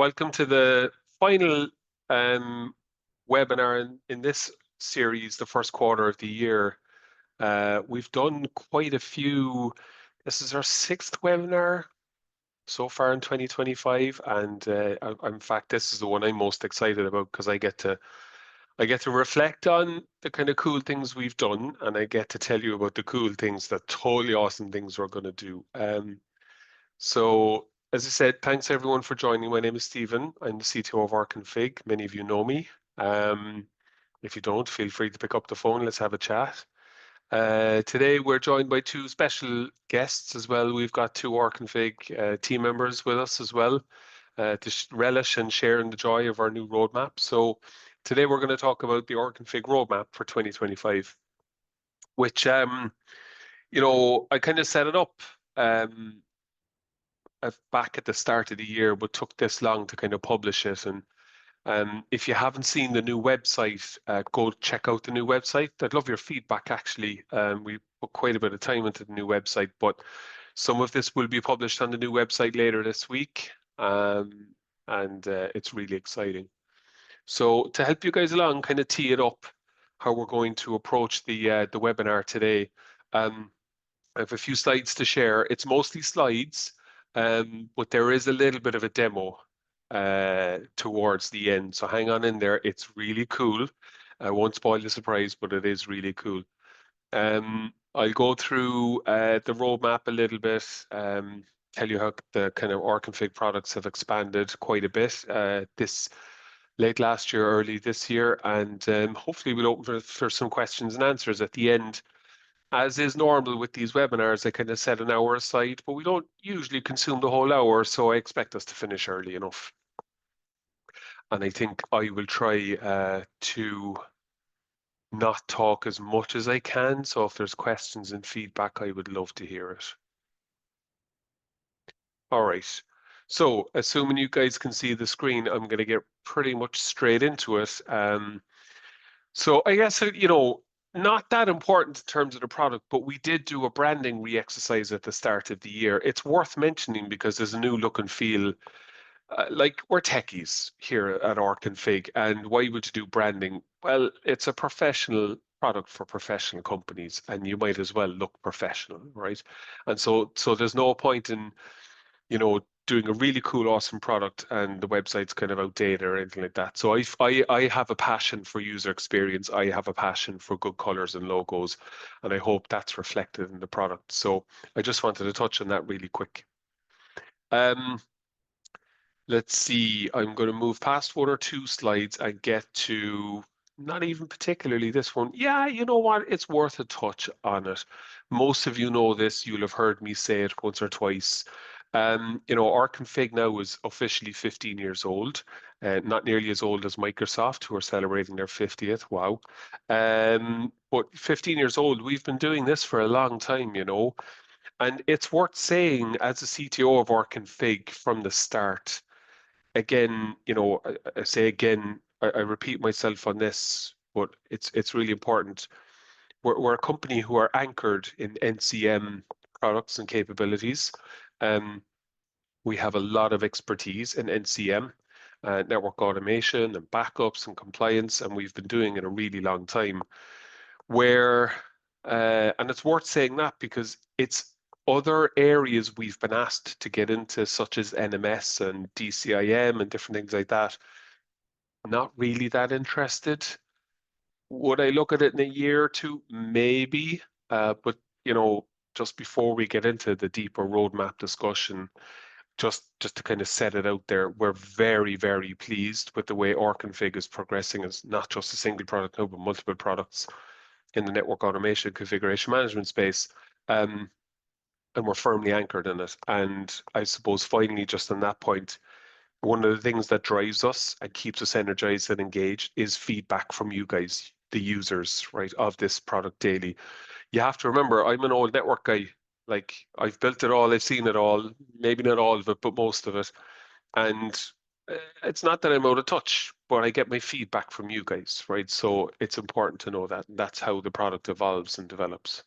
welcome to the final webinar in this series, the first quarter of the year. We've done quite a few. This is our 6th webinar so far in 2025, and in fact, this is the one I'm most excited about because I get to reflect on the kind of cool things we've done, and I get to tell you about the cool things, the totally awesome things we're going to do. So, as I said, thanks everyone for joining. My name is Stephen. I'm the CTO of rConfig. Many of you know me. If you don't, feel free to pick up the phone. Let's have a chat. Today, we're joined by 2 special guests as well. We've got 2 rConfig team members with us as well to relish and share in the joy of our new roadmap. So today, we're going to talk about the rConfig roadmap for 2025, which, I kind of set it up back at the start of the year, but took this long to kind of publish it. And if you haven't seen the new website, go check out the new website. I'd love your feedback, actually. We put quite a bit of time into the new website, but some of this will be published on the new website later this week, and it's really exciting. So to help you guys along, kind of tee it up, how we're going to approach the webinar today. I have a few slides to share. It's mostly slides, but there is a little bit of a demo towards the end. So hang on in there. It's really cool. I won't spoil the surprise, but it is really cool. I'll go through the roadmap a little bit, tell you how the kind of rConfig products have expanded quite a bit this late last year, early this year, and hopefully we'll open for some questions and answers at the end. As is normal with these webinars, I kind of set an hour aside, but we don't usually consume the whole hour, so I expect us to finish early enough. And I think I will try to not talk as much as I can, so if there's questions and feedback, I would love to hear it. All right, so assuming you guys can see the screen, I'm going to get pretty much straight into it. So I guess, not that important in terms of the product, but we did do a branding re-exercise at the start of the year. It's worth mentioning because there's a new look and feel. Like, we're techies here at rConfig, and why would you do branding? Well, it's a professional product for professional companies, and you might as well look professional, right? And so there's no point in, doing a really cool, awesome product and the website's kind of outdated or anything like that. So I have a passion for user experience. I have a passion for good colors and logos, and I hope that's reflected in the product. So I just wanted to touch on that really quick. Let's see, I'm going to move past 1 or 2 slides and get to not even particularly this one. Yeah, you know what? It's worth a touch on it. Most of you know this. You'll have heard me say it once or twice. rConfig now is officially 15 years old, not nearly as old as Microsoft, who are celebrating their 50th. Wow. But 15 years old, we've been doing this for a long time, and it's worth saying as a CTO of rConfig from the start. Again, I say again, I repeat myself on this, but it's really important. We're a company who are anchored in NCM products and capabilities. We have a lot of expertise in NCM, network automation and backups and compliance, and we've been doing it a really long time. And it's worth saying that because it's other areas we've been asked to get into, such as NMS and DCIM and different things like that. Not really that interested. Would I look at it in a year or 2? Maybe. But, just before we get into the deeper roadmap discussion, just to kind of set it out there, we're very, very pleased with the way rConfig is progressing as not just a single product now, but multiple products in the network automation configuration management space. And we're firmly anchored in it. And I suppose finally, just on that point, one of the things that drives us and keeps us energized and engaged is feedback from you guys, the users, right, of this product daily. You have to remember, I'm an old network guy. Like, I've built it all, I've seen it all, maybe not all of it, but most of it. And it's not that I'm out of touch, but I get my feedback from you guys, right? So it's important to know that. That's how the product evolves and develops.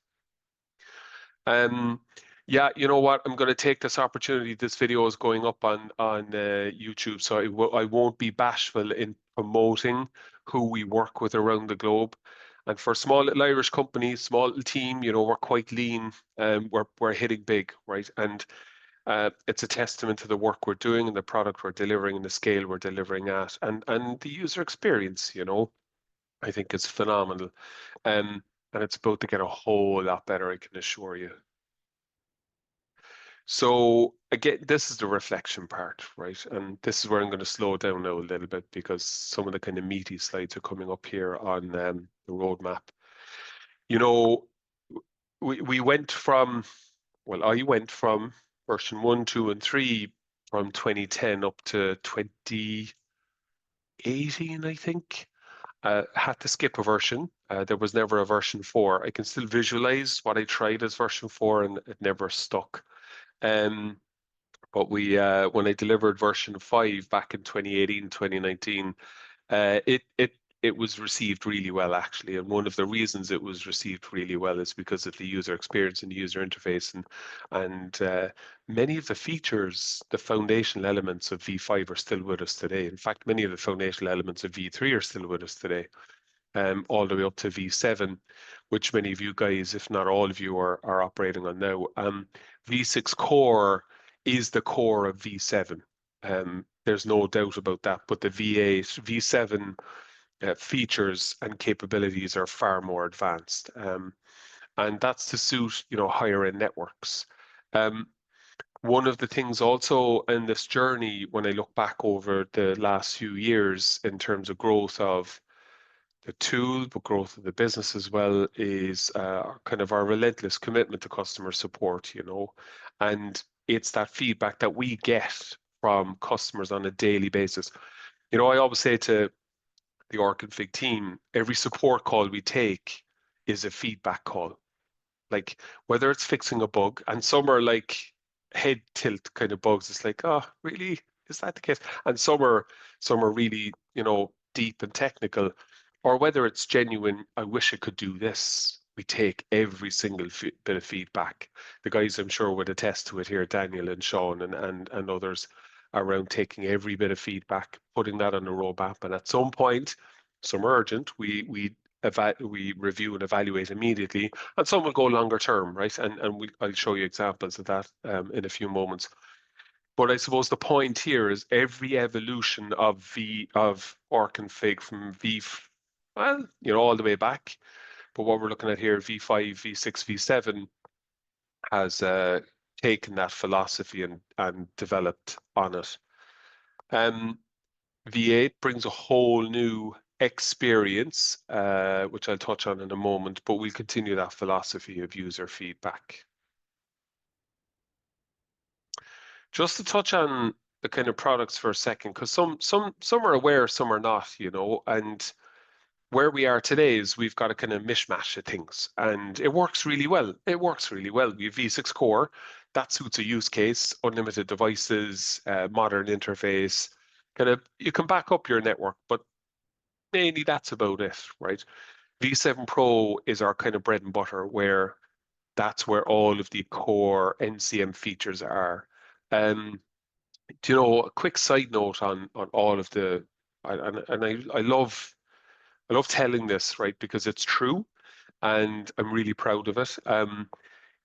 Yeah, you know what? I'm going to take this opportunity. This video is going up on YouTube, so I won't be bashful in promoting who we work with around the globe. And for small little Irish companies, small little team, we're quite lean. We're hitting big, right? And it's a testament to the work we're doing and the product we're delivering and the scale we're delivering at, and the user experience. I think it's phenomenal. And it's about to get a whole lot better, I can assure you. So again, this is the reflection part, right? And this is where I'm going to slow down now a little bit because some of the kind of meaty slides are coming up here on the roadmap. You know, we went from, well, I went from version 1, 2, and 3 from 2010 up to 2018, I think. Had to skip a version. There was never a version 4. I can still visualize what I tried as version 4 and it never stuck. Um, But when I delivered version 5 back in 2018, 2019, it was received really well, actually. And one of the reasons it was received really well is because of the user experience and the user interface, and many of the features, the foundational elements of V5 are still with us today. In fact, many of the foundational elements of V3 are still with us today, all the way up to V7, which many of you guys, if not all of you, are operating on now. V6 Core is the core of V7. There's no doubt about that. But the V8, V7 features and capabilities are far more advanced, and that's to suit higher end networks. Um, One of the things also in this journey, when I look back over the last few years in terms of growth of the tool, but growth of the business as well, is kind of our relentless commitment to customer support, and it's that feedback that we get from customers on a daily basis. I always say to the rConfig team, every support call we take is a feedback call. Like whether it's fixing a bug, and some are like head tilt kind of bugs. It's like, oh, really? Is that the case? And some are really, deep and technical, or whether it's genuine, I wish I could do this. We take every single bit of feedback. The guys I'm sure would attest to it here, Daniel and Sean and others around taking every bit of feedback, putting that on a roadmap, and at some point, some are urgent, we review and evaluate immediately, and some will go longer term, right? And I'll show you examples of that in a few moments. But I suppose the point here is every evolution of rConfig from well, all the way back. But what we're looking at here, V5, V6, V7, has taken that philosophy and developed on it. V8 brings a whole new experience, which I'll touch on in a moment, but we'll continue that philosophy of user feedback. Just to touch on the kind of products for a second, because some are aware, some are not, and where we are today is we've got a kind of mishmash of things, and it works really well. It works really well. We have V6 Core, that suits a use case, unlimited devices, modern interface, kind of you can back up your network, but mainly that's about it, right? V7 Pro is our kind of bread and butter, where that's where all of the core NCM features are. A quick side note on all of the, I love telling this, right, because it's true, and I'm really proud of it.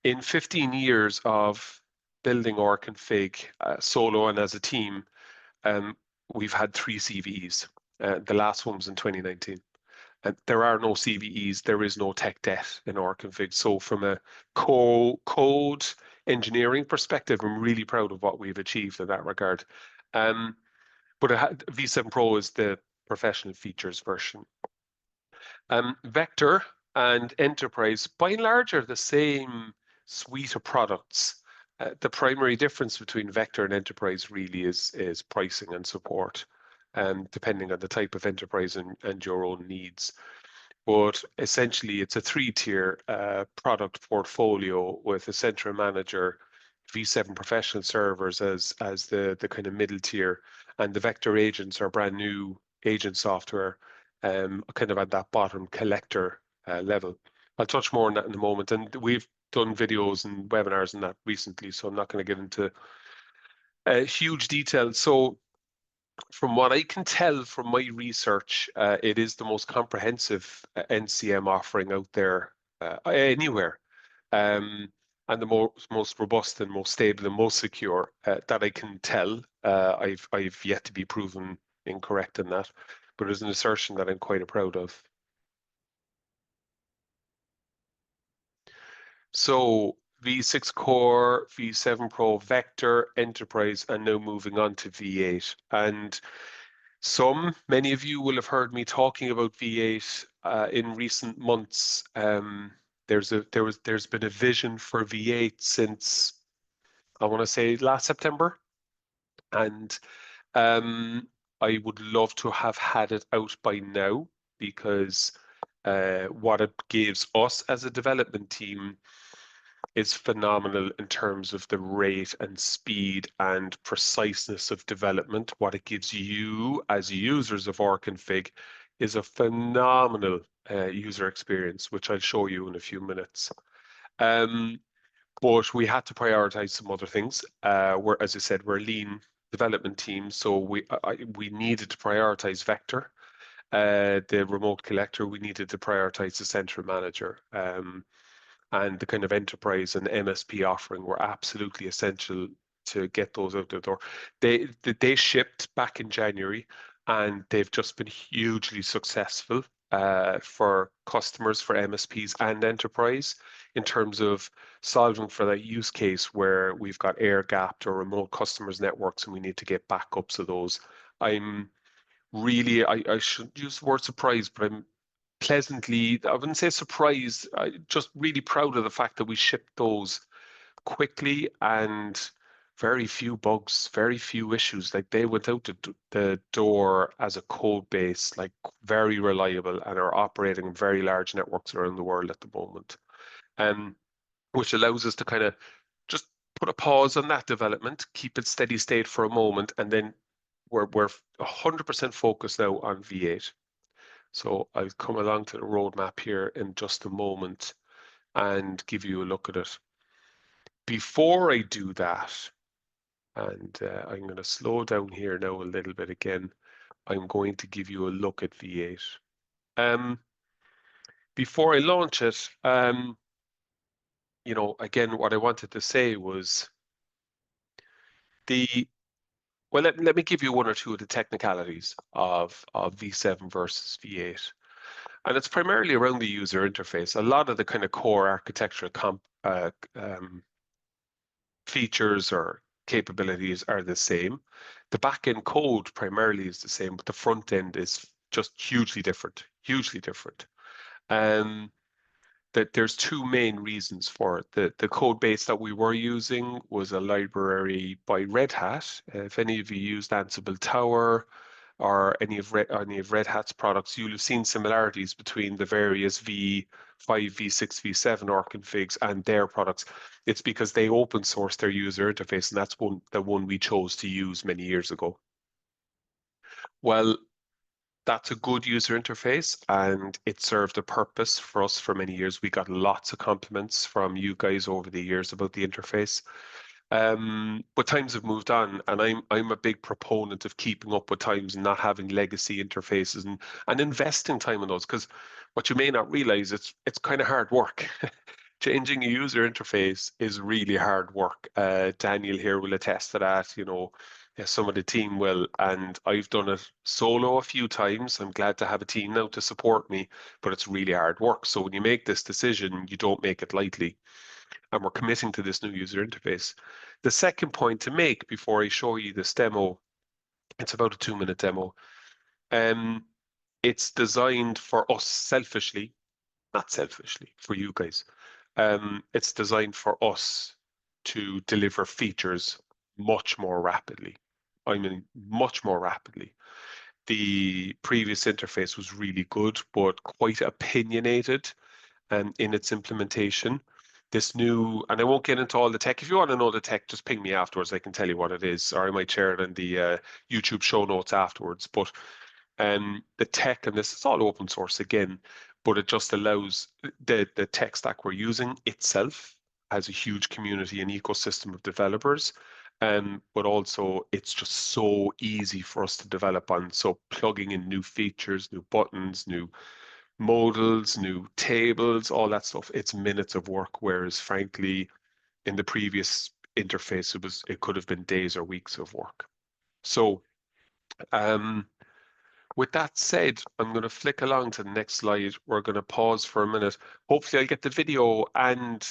In 15 years of building rConfig solo and as a team, we've had 3 CVEs. The last one was in 2019. And there are no CVEs, there is no tech debt in rConfig. So from a code engineering perspective, I'm really proud of what we've achieved in that regard. But V7 Pro is the professional features version. Vector and Enterprise, by and large, are the same suite of products. The primary difference between Vector and Enterprise really is pricing and support, depending on the type of enterprise and your own needs. But essentially, it's a 3-tier product portfolio with a central manager, V7 professional servers as the kind of middle tier, and the Vector agents are brand new agent software, kind of at that bottom collector level. I'll touch more on that in a moment. And we've done videos and webinars and that recently, so I'm not going to get into huge detail. So from what I can tell from my research, it is the most comprehensive NCM offering out there anywhere, um, and the most robust and most stable and most secure that I can tell. I've yet to be proven incorrect in that, but it's an assertion that I'm quite proud of. So V6 Core, V7 Pro, Vector, Enterprise, and now moving on to V8. And many of you will have heard me talking about V8 in recent months. There's been a vision for V8 since I want to say last September, and um, I would love to have had it out by now because what it gives us as a development team is phenomenal in terms of the rate and speed and preciseness of development. What it gives you as users of rConfig is a phenomenal user experience, which I'll show you in a few minutes. But we had to prioritize some other things. As I said, we're a lean development team, so we needed to prioritize Vector, the remote collector. We needed to prioritize the central manager. And the kind of enterprise and MSP offering were absolutely essential to get those out the door. They shipped back in January, and they've just been hugely successful for customers, for MSPs and enterprise in terms of solving for that use case where we've got air-gapped or remote customers networks and we need to get backups of those. I'm really, I shouldn't use the word surprised, but I'm pleasantly, I wouldn't say surprised, just really proud of the fact that we shipped those quickly and very few bugs, very few issues. Like they went out the door as a code base, like very reliable and are operating in very large networks around the world at the moment. Um, which allows us to kind of just put a pause on that development, keep it steady state for a moment, and then we're 100% focused now on V8. So I'll come along to the roadmap here in just a moment and give you a look at it. Before I do that, and I'm going to slow down here now a little bit again, I'm going to give you a look at V8. Before I launch it, again, what I wanted to say was let me give you one or two of the technicalities of V7 versus V8. And it's primarily around the user interface. A lot of the kind of core architectural features or capabilities are the same. The back-end code primarily is the same, but the front end is just hugely different, hugely different. That there's two main reasons for it. The code base that we were using was a library by Red Hat. If any of you used Ansible Tower or any of Red Hat's products, you'll have seen similarities between the various V5, V6, V7 rConfigs and their products. It's because they open source their user interface, and that's the one we chose to use many years ago. Well, that's a good user interface and it served a purpose for us for many years. We got lots of compliments from you guys over the years about the interface. But times have moved on, and I'm a big proponent of keeping up with times and not having legacy interfaces and investing time in those, because what you may not realize, it's kind of hard work. Changing a user interface is really hard work. Daniel here will attest to that, yeah, some of the team will, and I've done it solo a few times. I'm glad to have a team now to support me, but it's really hard work. So when you make this decision, you don't make it lightly. And we're committing to this new user interface. The second point to make before I show you this demo, it's about a 2-minute demo. It's designed for us selfishly, not selfishly, for you guys. It's designed for us to deliver features much more rapidly. I mean, much more rapidly. The previous interface was really good, but quite opinionated in its implementation. This new, and I won't get into all the tech. If you want to know the tech, just ping me afterwards. I can tell you what it is, or I might share it in the YouTube show notes afterwards. But the tech, and this is all open source again, but it just allows the tech stack we're using itself has a huge community and ecosystem of developers. But also it's just so easy for us to develop on. So plugging in new features, new buttons, new modals, new tables, all that stuff, it's minutes of work. Whereas frankly, in the previous interface, it could have been days or weeks of work. So with that said, I'm going to flick along to the next slide. We're going to pause for a minute. Hopefully I'll get the video and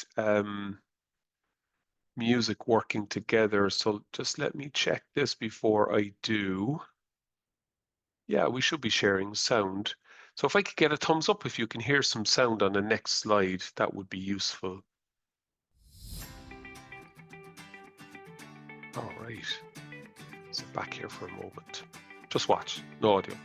music working together. So just let me check this before I do. Yeah, we should be sharing sound. So if I could get a thumbs up if you can hear some sound on the next slide, that would be useful. All right. Sit back here for a moment. Just watch, no audio.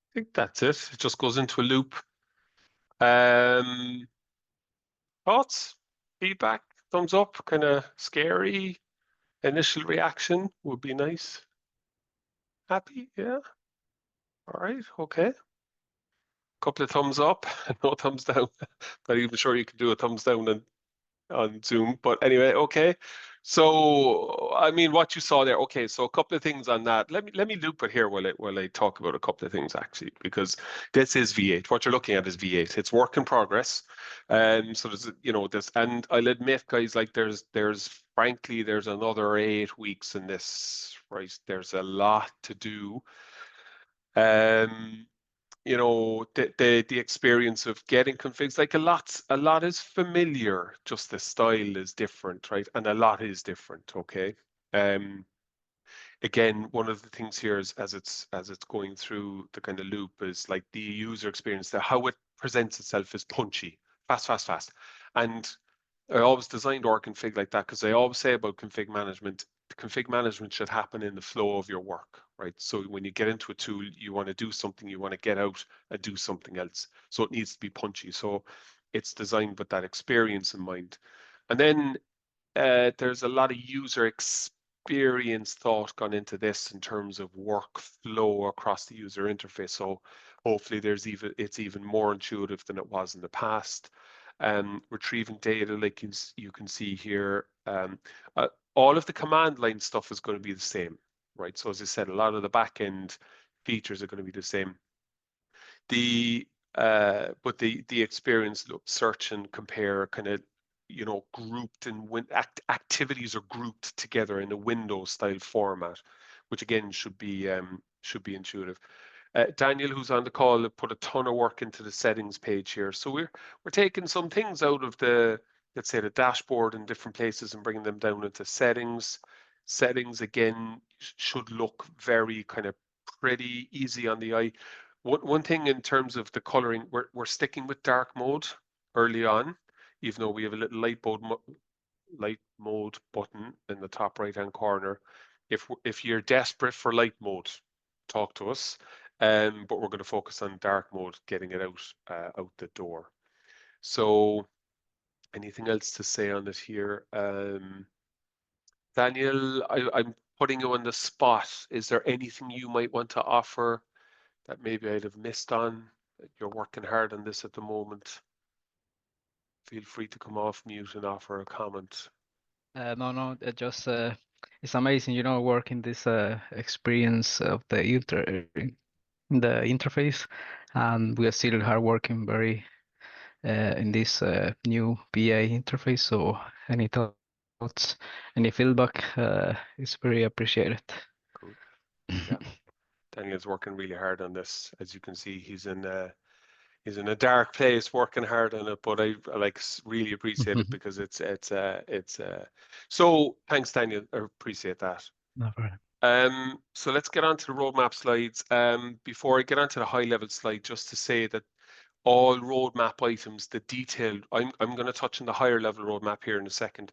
I think that's it. It just goes into a loop. Um, Thoughts, feedback, thumbs up, kind of scary. Initial reaction would be nice. Happy, yeah. All right, okay. Couple of thumbs up, no thumbs down. Not even sure you can do a thumbs down on Zoom, but anyway, okay. So, I mean, what you saw there, okay, so a couple of things on that. Let me loop it here while I talk about a couple of things actually, because this is V8. What you're looking at is V8. It's work in progress. So there's, this, and I'll admit, guys, like frankly, there's another 8 weeks in this, right? There's a lot to do. Um, the experience of getting configs, like a lot is familiar, just the style is different, right? And a lot is different, okay? Again, one of the things here is as it's going through the kind of loop is like the user experience, how it presents itself is punchy, fast, fast, fast. And I always designed rConfig like that because I always say about config management, config management should happen in the flow of your work, right? So when you get into a tool, you want to do something, you want to get out and do something else. So it needs to be punchy. So it's designed with that experience in mind. And then there's a lot of user experience thought gone into this in terms of workflow across the user interface. So hopefully it's even more intuitive than it was in the past. Retrieving data, like you can see here, all of the command line stuff is going to be the same, right? So as I said, a lot of the backend features are going to be the same. But the experience, look, search and compare, kind of grouped in activities are grouped together in a window style format, which again should be intuitive. Daniel, who's on the call, put a ton of work into the settings page here. So we're taking some things out of the, let's say, the dashboard in different places and bringing them down into settings. Settings again should look very kind of pretty easy on the eye. One thing in terms of the coloring, we're sticking with dark mode early on, even though we have a little light mode button in the top right hand corner. If you're desperate for light mode, talk to us. But we're going to focus on dark mode, getting it out the door. So anything else to say on it here? Daniel, I'm putting you on the spot. Is there anything you might want to offer that maybe I'd have missed on? You're working hard on this at the moment. Feel free to come off mute and offer a comment. No, just it's amazing, working this experience of the interface, and we are still hard working very in this new BA interface. So any thoughts, any feedback is very appreciated. Cool. Yeah, Daniel's working really hard on this. As you can see, he's in a dark place working hard on it, but I like really appreciate it because it's so thanks, Daniel. I appreciate that. No problem. So let's get on to the roadmap slides. Before I get onto the high level slide, just to say that all roadmap items, the detailed, I'm going to touch on the higher level roadmap here in a second.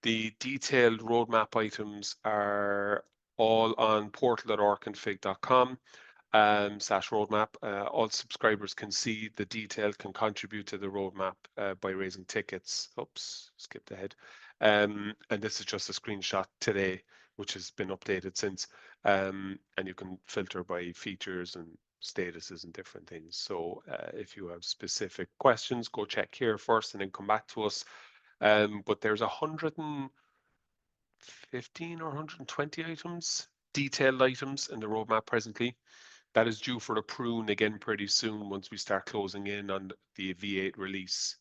The detailed roadmap items are all on portal.rconfig.com /roadmap. All subscribers can see the detail, can contribute to the roadmap by raising tickets. Oops, skipped ahead. And this is just a screenshot today, which has been updated since. And you can filter by features and statuses and different things. So if you have specific questions, go check here first and then come back to us. But there's 115 or 120 items, detailed items in the roadmap presently. That is due for a prune again pretty soon once we start closing in on the V8 release.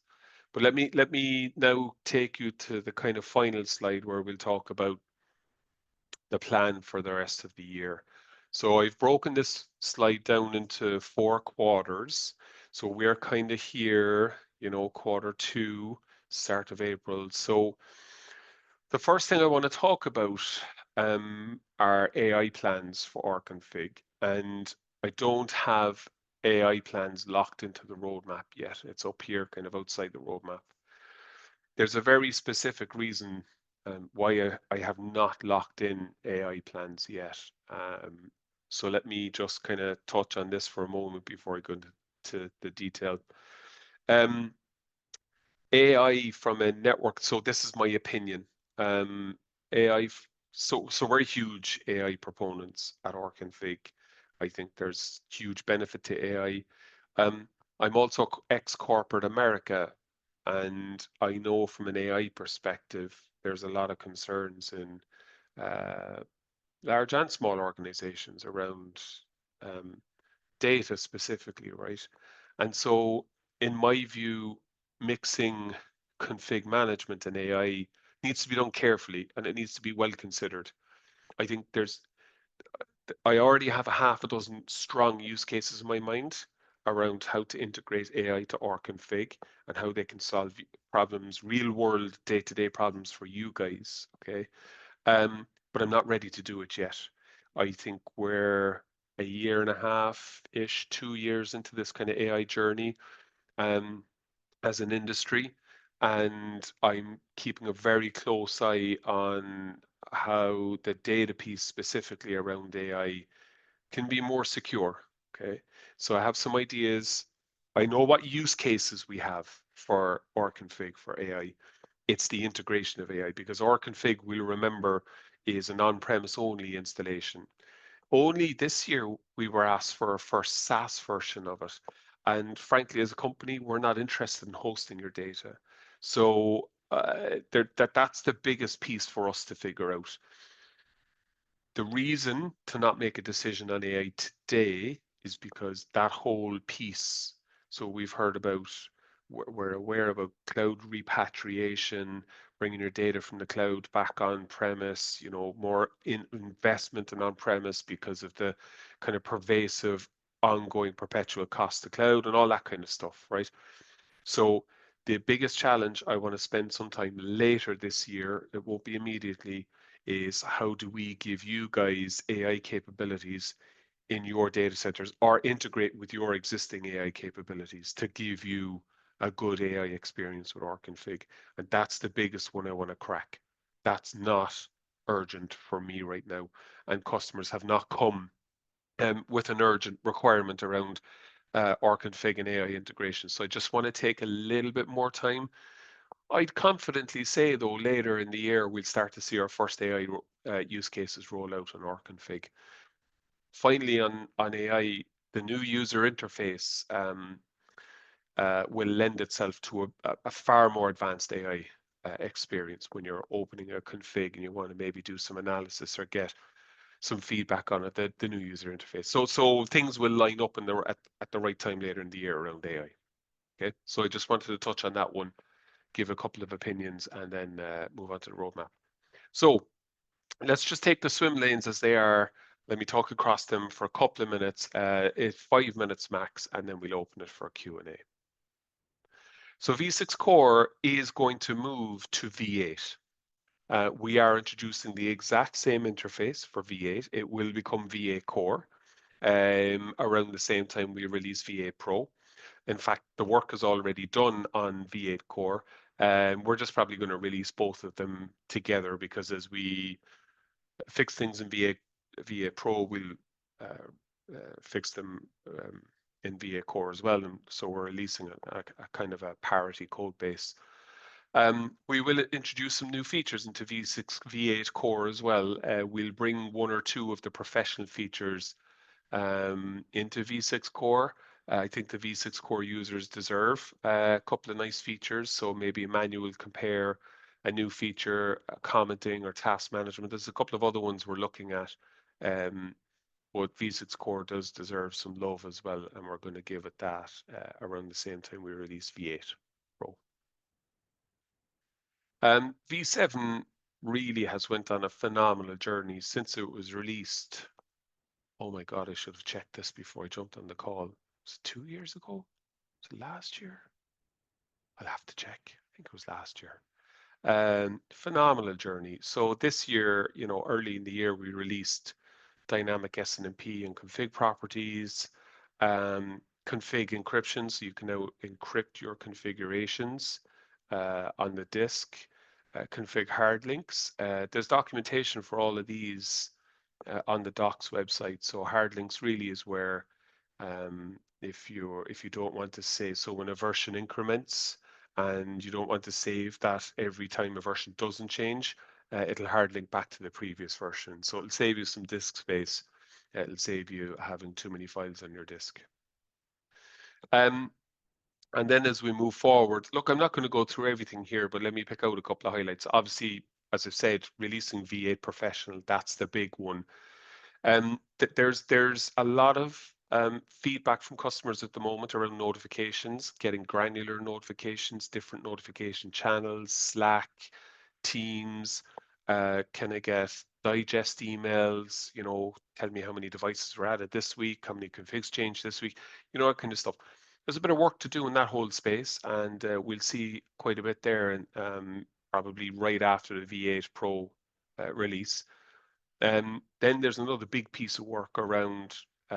But let me now take you to the kind of final slide where we'll talk about the plan for the rest of the year. So I've broken this slide down into 4 quarters. So we're kind of here, Q2, start of April. So the first thing I want to talk about are AI plans for rConfig. And I don't have AI plans locked into the roadmap yet. It's up here, kind of outside the roadmap. There's a very specific reason why I have not locked in AI plans yet. So let me just kind of touch on this for a moment before I go into the detail. AI from a network, so this is my opinion. AI, so we're huge AI proponents at rConfig. I think there's huge benefit to AI. I'm also ex-corporate America, and I know from an AI perspective, there's a lot of concerns in large and small organizations around data specifically, right? And so, in my view, mixing config management and AI needs to be done carefully and it needs to be well considered. I think I already have a half a dozen strong use cases in my mind around how to integrate AI to rConfig and how they can solve problems, real world day-to-day problems for you guys, okay? But I'm not ready to do it yet. I think we're a year and a half-ish, 2 years into this kind of AI journey as an industry, and I'm keeping a very close eye on how the data piece specifically around AI can be more secure. Okay, so I have some ideas. I know what use cases we have for rConfig for AI. It's the integration of AI because rConfig, we'll remember, is an on-premise only installation. Only this year we were asked for our first SaaS version of it. And frankly, as a company, we're not interested in hosting your data. So that's the biggest piece for us to figure out. The reason to not make a decision on AI today is because that whole piece. So we've heard about we're aware about cloud repatriation, bringing your data from the cloud back on premise, more investment in on premise because of the kind of pervasive ongoing perpetual cost of cloud and all that kind of stuff, right? So the biggest challenge I want to spend some time later this year, it won't be immediately, is how do we give you guys AI capabilities in your data centers or integrate with your existing AI capabilities to give you a good AI experience with rConfig. And that's the biggest one I want to crack. That's not urgent for me right now. And customers have not come with an urgent requirement around rConfig and AI integration. So I just want to take a little bit more time. I'd confidently say, though, later in the year, we'll start to see our first AI use cases roll out on rConfig. Finally, on AI, the new user interface will lend itself to a far more advanced AI experience when you're opening a config and you want to maybe do some analysis or get some feedback on it, the new user interface. So things will line up at the right time later in the year around AI. Okay, so I just wanted to touch on that one, give a couple of opinions, and then move on to the roadmap. So let's just take the swim lanes as they are. Let me talk across them for a couple of minutes. It's 5 minutes max, and then we'll open it for Q&A. So V6 Core is going to move to V8. We are introducing the exact same interface for V8. It will become V8 Core around the same time we release V8 Pro. In fact, the work is already done on V8 Core, and we're just probably going to release both of them together because as we fix things in V8 Pro, we'll fix them in V8 Core as well, and so we're releasing a kind of a parity code base. We will introduce some new features into V8 Core as well. We'll bring one or two of the professional features into V6 Core. I think the V6 Core users deserve a couple of nice features. So maybe a manual compare, a new feature, commenting or task management. There's a couple of other ones we're looking at. But V6 Core does deserve some love as well, and we're going to give it that around the same time we release V8 Pro. V7 really has went on a phenomenal journey since it was released. Oh my God, I should have checked this before I jumped on the call. Was it 2 years ago? Was it last year? I'll have to check. I think it was last year. Phenomenal journey. So this year, early in the year, we released dynamic SNMP and config properties, config encryption, so you can now encrypt your configurations on the disk, config hard links. There's documentation for all of these on the docs website. So hard links really is where if you don't want to say, so when a version increments and you don't want to save that every time a version doesn't change, it'll hard link back to the previous version. So it'll save you some disk space. It'll save you having too many files on your disk. And then as we move forward, look, I'm not going to go through everything here, but let me pick out a couple of highlights. Obviously, as I've said, releasing V8 Professional, that's the big one. There's a lot of feedback from customers at the moment around notifications, getting granular notifications, different notification channels, Slack, Teams. Can I get digest emails? Tell me how many devices were added this week, how many configs changed this week, that kind of stuff. There's a bit of work to do in that whole space, and we'll see quite a bit there, and probably right after the V8 Pro release. Then there's another big piece of work around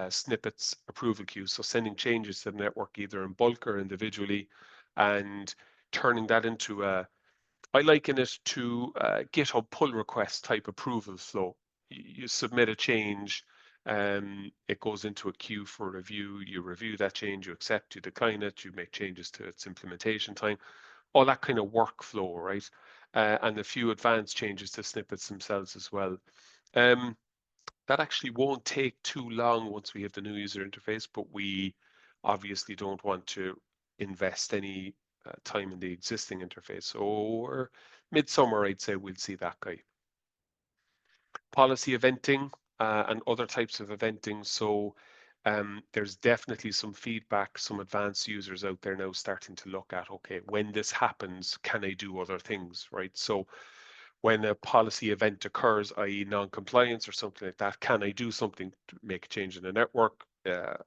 snippets approval queues, so sending changes to the network either in bulk or individually, and turning that into I liken it to GitHub pull request type approval flow. You submit a change, it goes into a queue for review, you review that change, you accept, you decline it, you make changes to its implementation time, all that kind of workflow, right? And a few advanced changes to snippets themselves as well. That actually won't take too long once we have the new user interface, but we obviously don't want to invest any time in the existing interface. So midsummer, I'd say we'll see that guy. Policy eventing and other types of eventing. So there's definitely some feedback, some advanced users out there now starting to look at, okay, when this happens, can I do other things, right? So when a policy event occurs, i.e. non-compliance or something like that, can I do something to make a change in the network,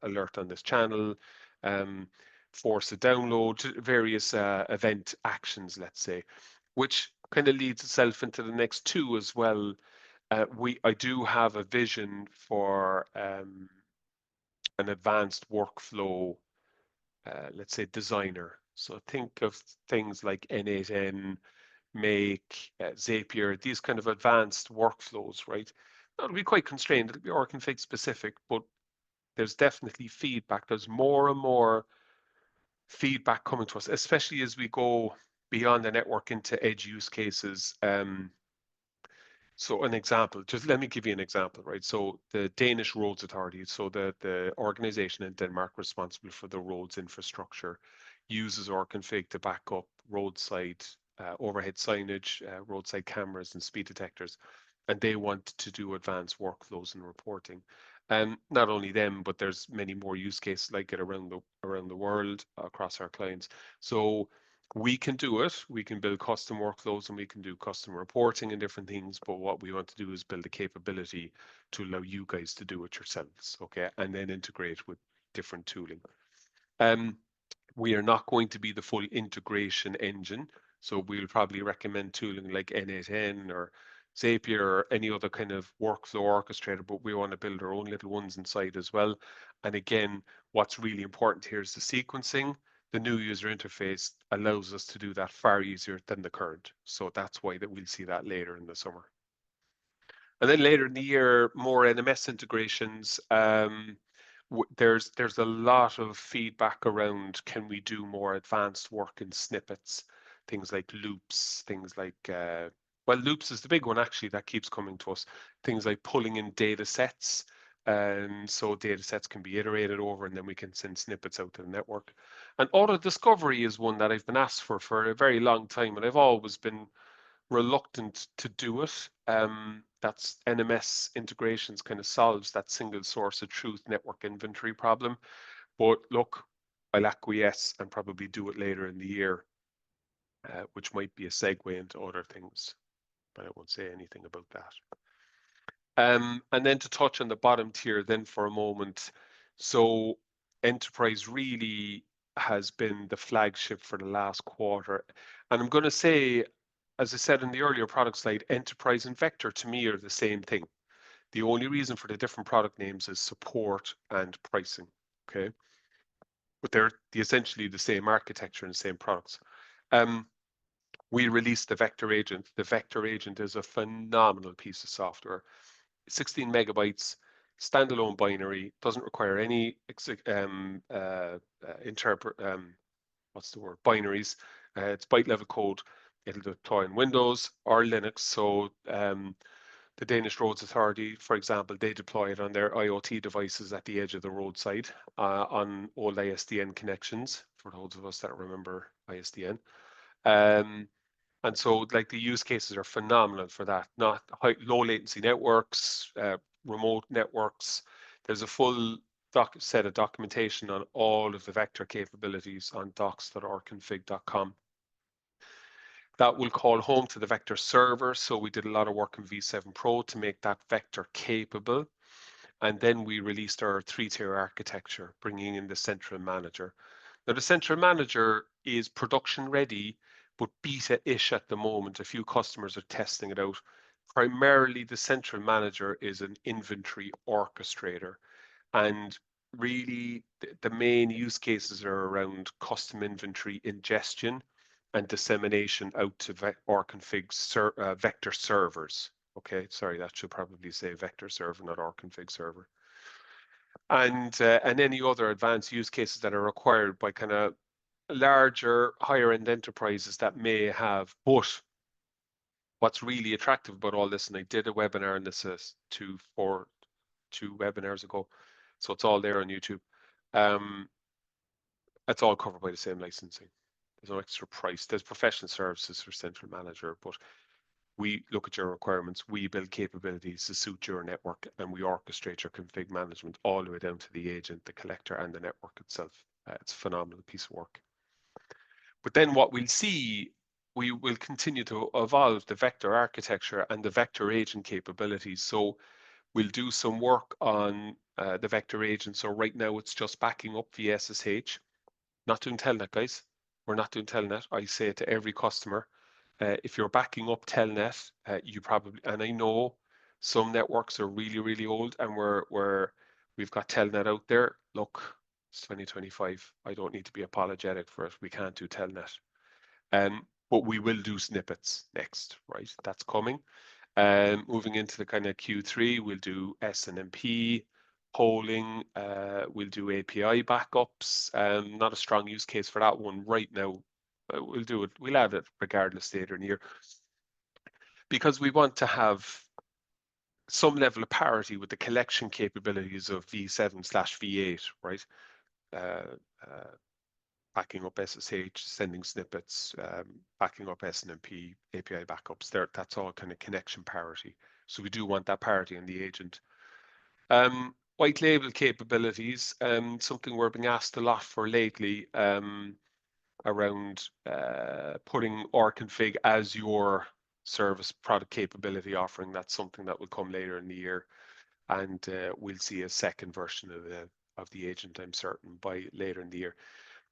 alert on this channel, force a download, various event actions, let's say, which kind of leads itself into the next two as well. I do have a vision for an advanced workflow, let's say designer. So think of things like N8N, Make, Zapier, these kind of advanced workflows, right? That'll be quite constrained. It'll be rConfig specific, but there's definitely feedback. There's more and more feedback coming to us, especially as we go beyond the network into edge use cases. So an example, just let me give you an example, right? So the Danish Roads Authority, so the organization in Denmark responsible for the roads infrastructure, uses rConfig to back up roadside overhead signage, roadside cameras and speed detectors. And they want to do advanced workflows and reporting. And not only them, but there's many more use cases like it around the world across our clients. So we can do it. We can build custom workflows and we can do custom reporting and different things. But what we want to do is build a capability to allow you guys to do it yourselves, okay? And then integrate with different tooling. We are not going to be the full integration engine. So we'll probably recommend tooling like N8N or Zapier or any other kind of workflow orchestrator, but we want to build our own little ones inside as well. And again, what's really important here is the sequencing. The new user interface allows us to do that far easier than the current. So that's why that we'll see that later in the summer. And then later in the year, more NMS integrations. There's a lot of feedback around, can we do more advanced work in snippets, things like loops, things like well, loops is the big one actually that keeps coming to us. Things like pulling in data sets, and so data sets can be iterated over, and then we can send snippets out to the network. And auto discovery is one that I've been asked for a very long time, and I've always been reluctant to do it. That's NMS integrations kind of solves that single source of truth network inventory problem. But look, I'll acquiesce and probably do it later in the year, which might be a segue into other things, but I won't say anything about that. And then to touch on the bottom tier then for a moment. So enterprise really has been the flagship for the last quarter. And I'm going to say, as I said in the earlier product slide, enterprise and vector to me are the same thing. The only reason for the different product names is support and pricing, okay? But they're essentially the same architecture and same products. We released the Vector Agent. The Vector Agent is a phenomenal piece of software. 16 megabytes, standalone binary, doesn't require any binaries. It's byte level code. It'll deploy in Windows or Linux. So the Danish Roads Authority, for example, they deploy it on their IoT devices at the edge of the roadside on old ISDN connections, for those of us that remember ISDN. And so like the use cases are phenomenal for that, not low latency networks, remote networks. There's a full set of documentation on all of the vector capabilities on docs.rconfig.com. That will call home to the vector server. So we did a lot of work in V7 Pro to make that vector capable. And then we released our 3-tier architecture, bringing in the central manager. Now the central manager is production ready, but beta-ish at the moment. A few customers are testing it out. Primarily, the central manager is an inventory orchestrator. And really, the main use cases are around custom inventory ingestion and dissemination out to rConfig vector servers. Okay, sorry, that should probably say vector server, not rConfig server. And any other advanced use cases that are required by kind of larger, higher end enterprises that may have. But what's really attractive about all this, and I did a webinar on this two webinars ago, so it's all there on YouTube. It's all covered by the same licensing. There's no extra price. There's professional services for central manager, but We look at your requirements, we build capabilities to suit your network, and we orchestrate your config management all the way down to the agent, the collector, and the network itself. It's a phenomenal piece of work. But then what we'll see, we will continue to evolve the vector architecture and the vector agent capabilities. So we'll do some work on the vector agent. So right now it's just backing up via SSH, not doing telnet, guys. We're not doing telnet. I say it to every customer. If you're backing up telnet, you probably, and I know some networks are really, really old, and we've got telnet out there. Look, it's 2025. I don't need to be apologetic for it. We can't do telnet. But we will do snippets next, right? That's coming. Moving into the kind of Q3, we'll do SNMP, polling, we'll do API backups. Not a strong use case for that one right now. We'll do it. We'll add it regardless later in the year, because we want to have some level of parity with the collection capabilities of V7/V8, right? Backing up SSH, sending snippets, backing up SNMP, API backups. That's all kind of connection parity. So we do want that parity in the agent. White label capabilities, something we're being asked a lot for lately, around putting rConfig as your service product capability offering. That's something that will come later in the year, and we'll see a second version of the agent, I'm certain, by later in the year.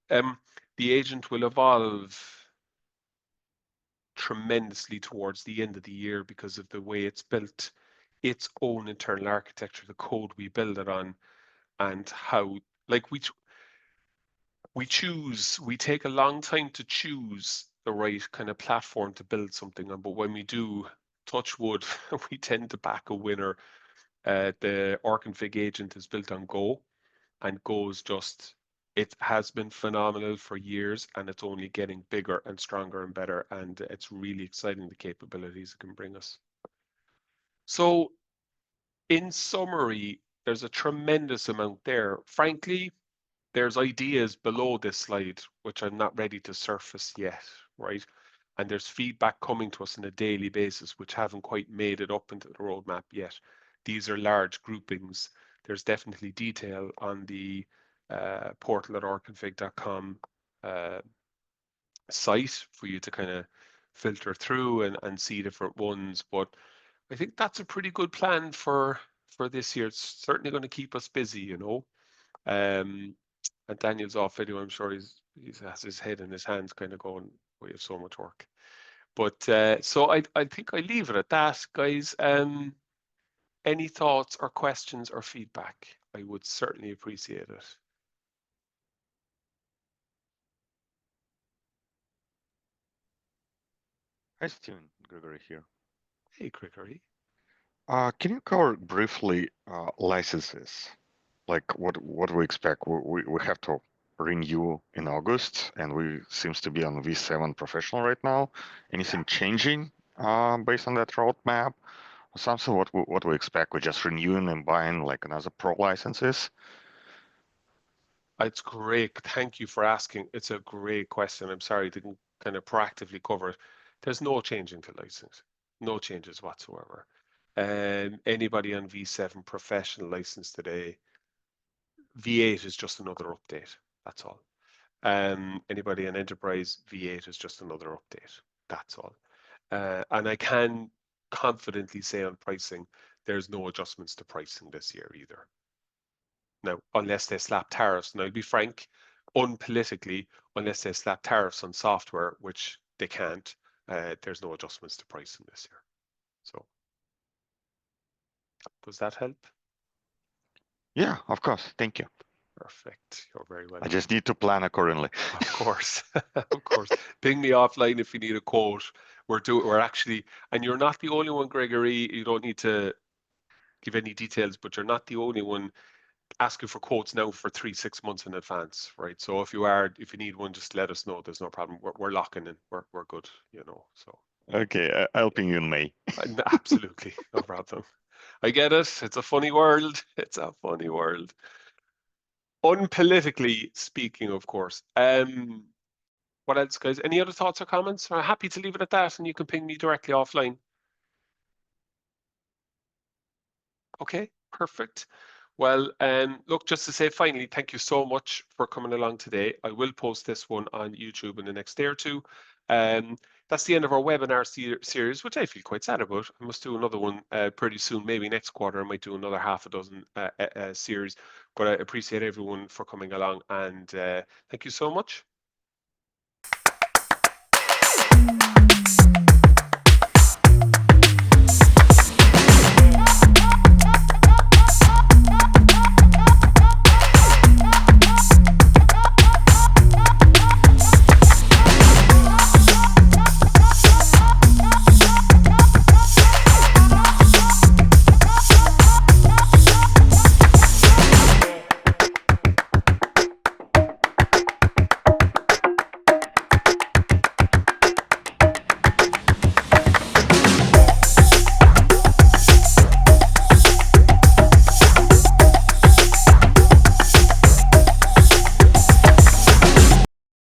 The agent will evolve tremendously towards the end of the year because of the way it's built, its own internal architecture, the code we build it on, and how, like, we take a long time to choose the right kind of platform to build something on, but when we do, touch wood, we tend to back a winner. The rConfig agent is built on Go, and Go's just, it has been phenomenal for years, and it's only getting bigger and stronger and better, and it's really exciting, the capabilities it can bring us. So in summary, there's a tremendous amount there. Frankly, there's ideas below this slide which I'm not ready to surface yet, right? And there's feedback coming to us on a daily basis which haven't quite made it up into the roadmap yet. These are large groupings. There's definitely detail on the portal at rconfig.com site for you to kind of filter through and see different ones. But I think that's a pretty good plan for this year. It's certainly going to keep us busy, you know. And Daniel's off video. I'm sure he has his head in his hands, kind of going, "We have so much work." But so I think I leave it at that, guys. Any thoughts or questions or feedback? I would certainly appreciate it. Hi, Steven. Gregory here. Hey, Gregory. Can you cover briefly licenses? Like what we expect? We have to renew in August, and we seems to be on V7 professional right now. Anything changing based on that roadmap? Or something what we expect? We're just renewing and buying like another pro licenses? It's great. Thank you for asking. It's a great question. I'm sorry I didn't kind of proactively cover it. There's no changing to license. No changes whatsoever. Anybody on V7 professional license today, V8 is just another update. That's all. Anybody on enterprise, V8 is just another update. That's all. And I can confidently say on pricing, there's no adjustments to pricing this year either. Now, unless they slap tariffs, and I'll be frank, unpolitically, unless they slap tariffs on software, which they can't, there's no adjustments to pricing this year. So, does that help? Yeah, of course. Thank you. Perfect. You're very welcome. I just need to plan accordingly. Of course, of course. Ping me offline if you need a quote. We're actually, and you're not the only one, Gregory. You don't need to give any details, but you're not the only one asking for quotes now for 3-6 months in advance, right? So if you need one, just let us know. There's no problem. We're locking in. We're good, you know. So Okay, I'll ping you in May. absolutely, no problem. I get it. It's a funny world. It's a funny world. Unpolitically speaking, of course. What else, guys? Any other thoughts or comments? I'm happy to leave it at that, and you can ping me directly offline. Okay, perfect. Well, look, just to say finally, thank you so much for coming along today. I will post this one on YouTube in the next day or two. That's the end of our webinar series, which I feel quite sad about. I must do another one pretty soon, maybe next quarter. I might do another half a dozen series, but I appreciate everyone for coming along, and thank you so much.